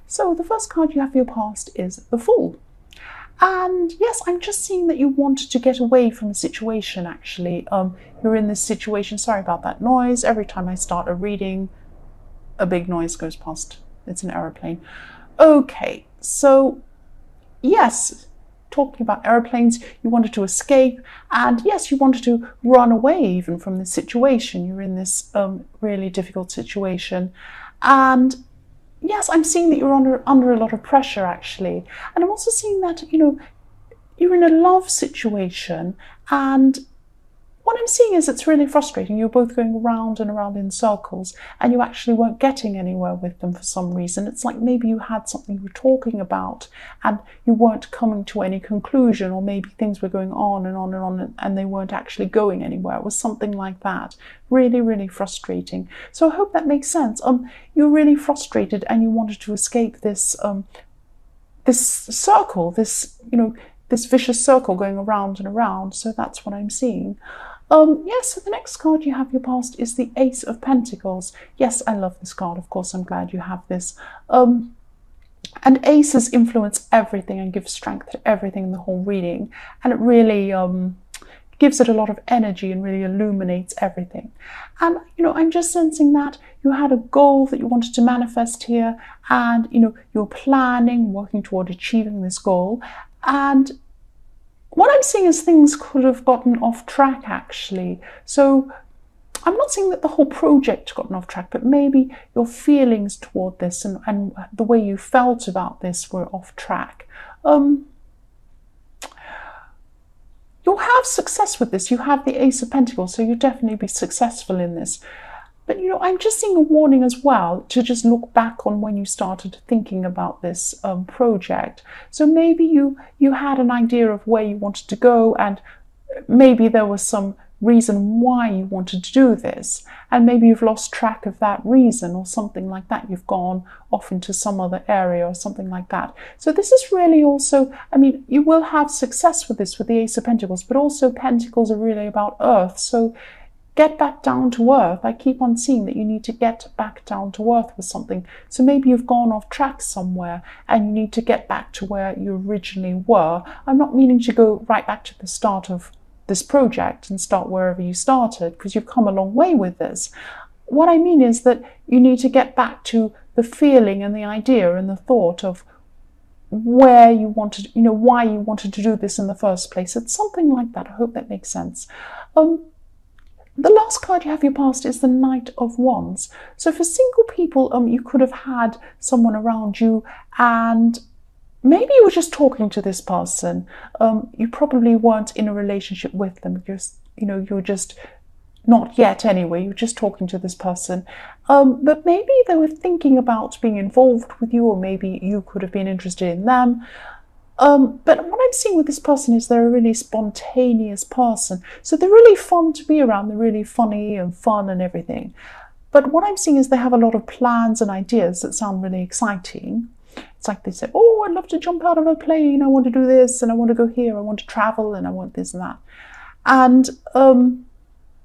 So the first card you have for your past is the Fool. And yes, I'm just seeing that you wanted to get away from a situation, actually. You're in this situation. Sorry about that noise. Every time I start a reading, a big noise goes past. It's an aeroplane. Okay, so yes, talking about aeroplanes, you wanted to escape, and yes, you wanted to run away even from this situation. You're in this really difficult situation, and yes, I'm seeing that you're under a lot of pressure, actually. And I'm also seeing that, you're in a love situation, and what I'm seeing is it's really frustrating. You're both going around and around in circles, and you actually weren't getting anywhere with them for some reason. It's like maybe you had something you were talking about and you weren't coming to any conclusion, or maybe things were going on and on and on and they weren't actually going anywhere. It was something like that. Really, really frustrating. So I hope that makes sense. You're really frustrated and you wanted to escape this this circle, this vicious circle going around and around. So that's what I'm seeing. Yes, so the next card you have your past is the Ace of Pentacles. Yes, I love this card. Of course, I'm glad you have this. And aces influence everything and give strength to everything in the whole reading. And it really gives it a lot of energy and really illuminates everything. And, I'm just sensing that you had a goal that you wanted to manifest here, and, you're planning, working toward achieving this goal. And what I'm seeing is things could have gotten off track, actually. So I'm not saying that the whole project gotten off track, but maybe your feelings toward this and the way you felt about this were off track. You'll have success with this. You have the Ace of Pentacles, so you'll definitely be successful in this. But, I'm just seeing a warning as well to just look back on when you started thinking about this project. So maybe you had an idea of where you wanted to go, and maybe there was some reason why you wanted to do this. And maybe you've lost track of that reason or something like that. You've gone off into some other area or something like that. So this is really also, you will have success with this, with the Ace of Pentacles, but also Pentacles are really about earth. So get back down to earth. I keep on seeing that you need to get back down to earth with something. So maybe you've gone off track somewhere and you need to get back to where you originally were. I'm not meaning to go right back to the start of this project and start wherever you started, because you've come a long way with this. What I mean is that you need to get back to the feeling and the idea and the thought of where you wanted, why you wanted to do this in the first place. It's something like that. I hope that makes sense. The last card you have your past is the Knight of Wands. So for single people, you could have had someone around you, and maybe you were just talking to this person. You probably weren't in a relationship with them. You're just not yet anyway. You're just talking to this person. But maybe they were thinking about being involved with you, or maybe you could have been interested in them. But what I'm seeing with this person is they're a really spontaneous person. So they're really fun to be around. They're really funny and fun and everything. But what I'm seeing is they have a lot of plans and ideas that sound really exciting. It's like they say, oh, I'd love to jump out of a plane. I want to do this, and I want to go here. I want to travel, and I want this and that. And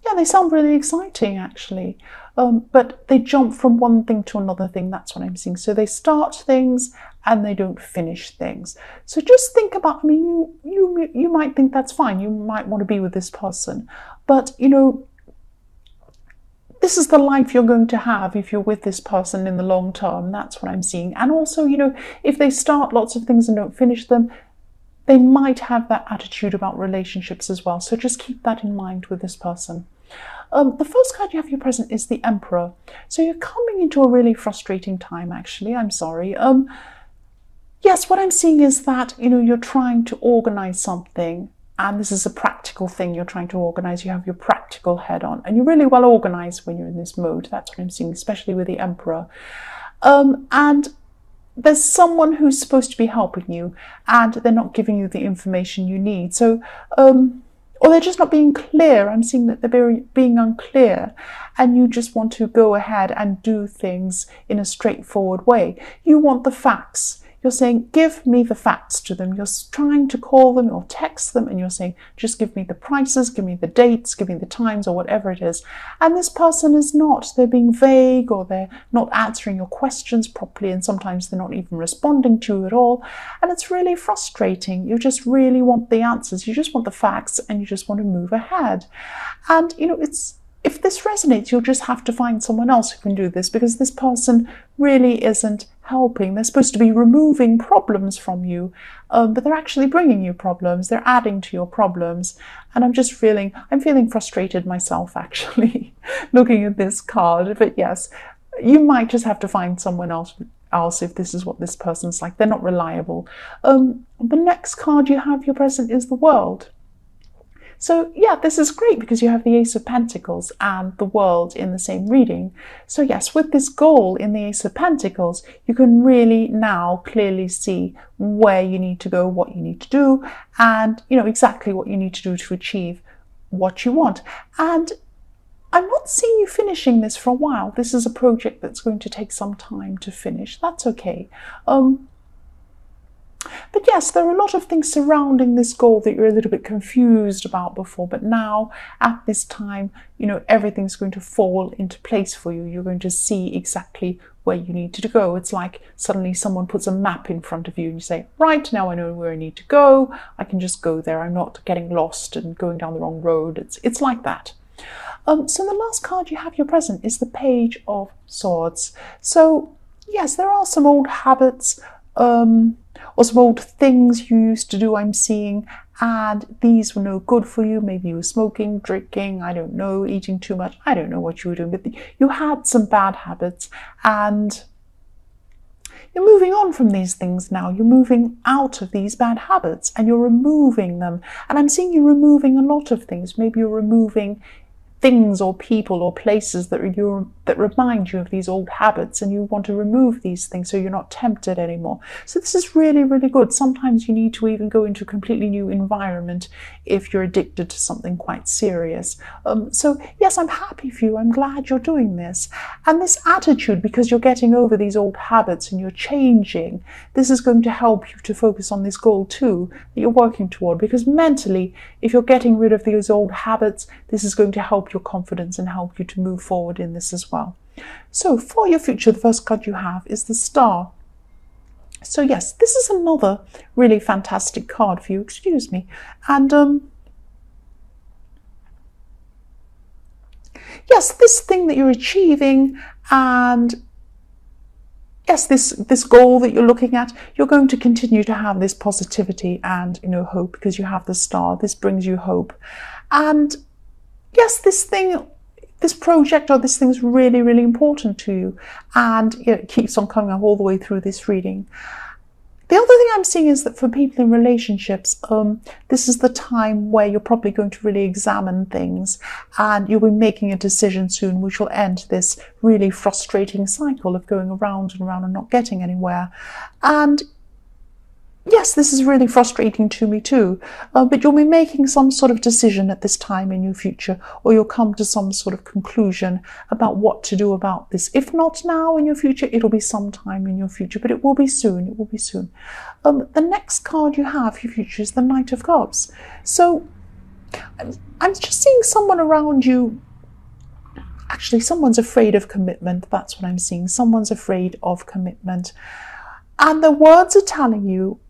yeah, they sound really exciting, actually. But they jump from one thing to another thing. That's what I'm seeing. So they start things and they don't finish things. So just think about, you might think that's fine. You might want to be with this person. But, this is the life you're going to have if you're with this person in the long term. That's what I'm seeing. And also, if they start lots of things and don't finish them, they might have that attitude about relationships as well. So just keep that in mind with this person. The first card you have your present is the Emperor. So you're coming into a really frustrating time, actually. I'm sorry. Yes, what I'm seeing is that, you're trying to organize something, and this is a practical thing you're trying to organize. You have your practical head on, and you're really well organized when you're in this mode. That's what I'm seeing, especially with the Emperor. And there's someone who's supposed to be helping you, and they're not giving you the information you need. So, or they're just not being clear. I'm seeing that they're being unclear, and you just want to go ahead and do things in a straightforward way. You want the facts. you're saying, give me the facts to them. You're trying to call them or text them and you're saying, just give me the prices, give me the dates, give me the times or whatever it is. And this person is not. They're being vague or they're not answering your questions properly, and sometimes they're not even responding to you at all. And it's really frustrating. You just really want the answers. You just want the facts and you just want to move ahead. And, you know, if this resonates, you'll just have to find someone else who can do this, because this person really isn't helping. They're supposed to be removing problems from you, but they're actually bringing you problems. They're adding to your problems. And I'm feeling frustrated myself, actually, looking at this card. But yes, you might just have to find someone else if this is what this person's like. They're not reliable. The next card you have, your present, is the World. So yeah, this is great because you have the Ace of Pentacles and the World in the same reading. So yes, with this goal in the Ace of Pentacles, you can really now clearly see where you need to go, what you need to do, and you know exactly what you need to do to achieve what you want. And I'm not seeing you finishing this for a while. This is a project that's going to take some time to finish. That's okay. But yes, there are a lot of things surrounding this goal that you're a little bit confused about before, but now at this time, you know, everything's going to fall into place for you. You're going to see exactly where you need to go. It's like suddenly someone puts a map in front of you and you say, right, now I know where I need to go. I can just go there. I'm not getting lost and going down the wrong road. It's like that. So the last card you have, your present, is the Page of Swords. So yes, there are some old habits, or some old things you used to do, I'm seeing, and these were no good for you. Maybe you were smoking, drinking, I don't know, eating too much. I don't know what you were doing, but you had some bad habits and you're moving on from these things now. You're moving out of these bad habits and you're removing them. And I'm seeing you removing a lot of things. Maybe you're removing things or people or places that remind you of these old habits, and you want to remove these things so you're not tempted anymore. So this is really, really good. Sometimes you need to even go into a completely new environment if you're addicted to something quite serious. So yes, I'm happy for you. I'm glad you're doing this. And this attitude, because you're getting over these old habits and you're changing, this is going to help you to focus on this goal too that you're working toward, because mentally, if you're getting rid of these old habits, this is going to help your confidence and help you to move forward in this as well. So for your future, the first card you have is the Star. So yes, this is another really fantastic card for you, excuse me. And yes, this thing that you're achieving, and yes, this goal that you're looking at, you're going to continue to have this positivity and, you know, hope, because you have the Star. This brings you hope. And yes, this project or this thing is really, really important to you, and it keeps on coming up all the way through this reading. The other thing I'm seeing is that for people in relationships, this is the time where you're probably going to really examine things, and you'll be making a decision soon which will end this really frustrating cycle of going around and around and not getting anywhere. And yes, this is really frustrating to me too, but you'll be making some sort of decision at this time in your future, or you'll come to some sort of conclusion about what to do about this. If not now in your future, it'll be sometime in your future, but it will be soon. It will be soon. The next card you have for your future is the Knight of Cups. So I'm just seeing someone around you. Actually, someone's afraid of commitment. That's what I'm seeing. Someone's afraid of commitment. And the words are telling you,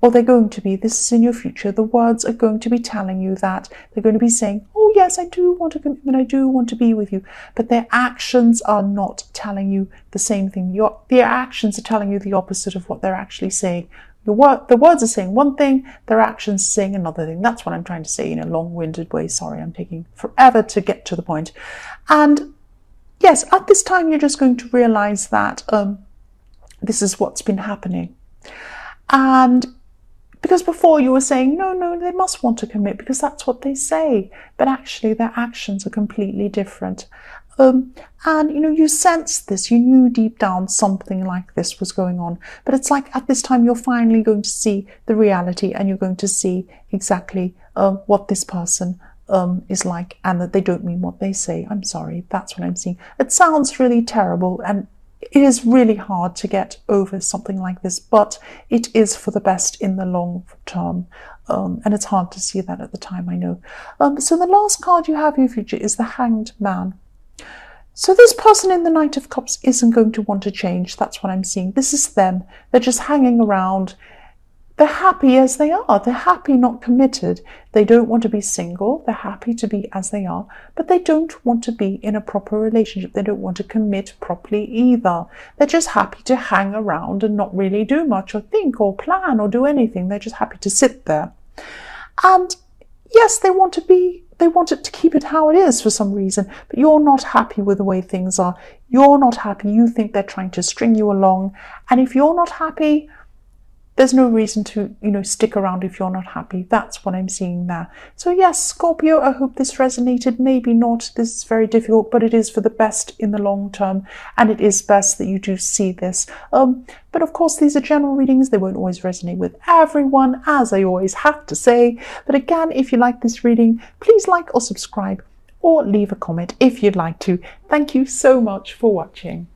or they're going to be, this is in your future, the words are going to be telling you that they're going to be saying, oh yes, I do want a commitment, I do want to be with you, but their actions are not telling you the same thing. Their actions are telling you the opposite of what they're actually saying. The words are saying one thing, their actions are saying another thing. That's what I'm trying to say in a long-winded way. Sorry, I'm taking forever to get to the point. And yes, at this time, you're just going to realize that this is what's been happening. And because before you were saying, no, they must want to commit because that's what they say. But actually their actions are completely different. And, you know, you sensed this, you knew deep down something like this was going on. But it's like at this time, you're finally going to see the reality, and you're going to see exactly what this person is like, and that they don't mean what they say. I'm sorry, that's what I'm seeing. It sounds really terrible, and it is really hard to get over something like this, but it is for the best in the long term. And it's hard to see that at the time, I know. So the last card you have in your future is the Hanged Man. So this person in the Knight of Cups isn't going to want to change. That's what I'm seeing. This is them. They're just hanging around. They're happy as they are. They're happy, not committed. They don't want to be single. They're happy to be as they are, but they don't want to be in a proper relationship. They don't want to commit properly either. They're just happy to hang around and not really do much or think or plan or do anything. They're just happy to sit there. And yes, they want it to keep it how it is for some reason, but you're not happy with the way things are. You're not happy. You think they're trying to string you along. And if you're not happy, there's no reason to, stick around if you're not happy. That's what I'm seeing there. So yes, Scorpio, I hope this resonated. Maybe not. This is very difficult, but it is for the best in the long term. And it is best that you do see this. But of course, these are general readings. They won't always resonate with everyone, as I always have to say. But again, if you like this reading, please like or subscribe or leave a comment if you'd like to. Thank you so much for watching.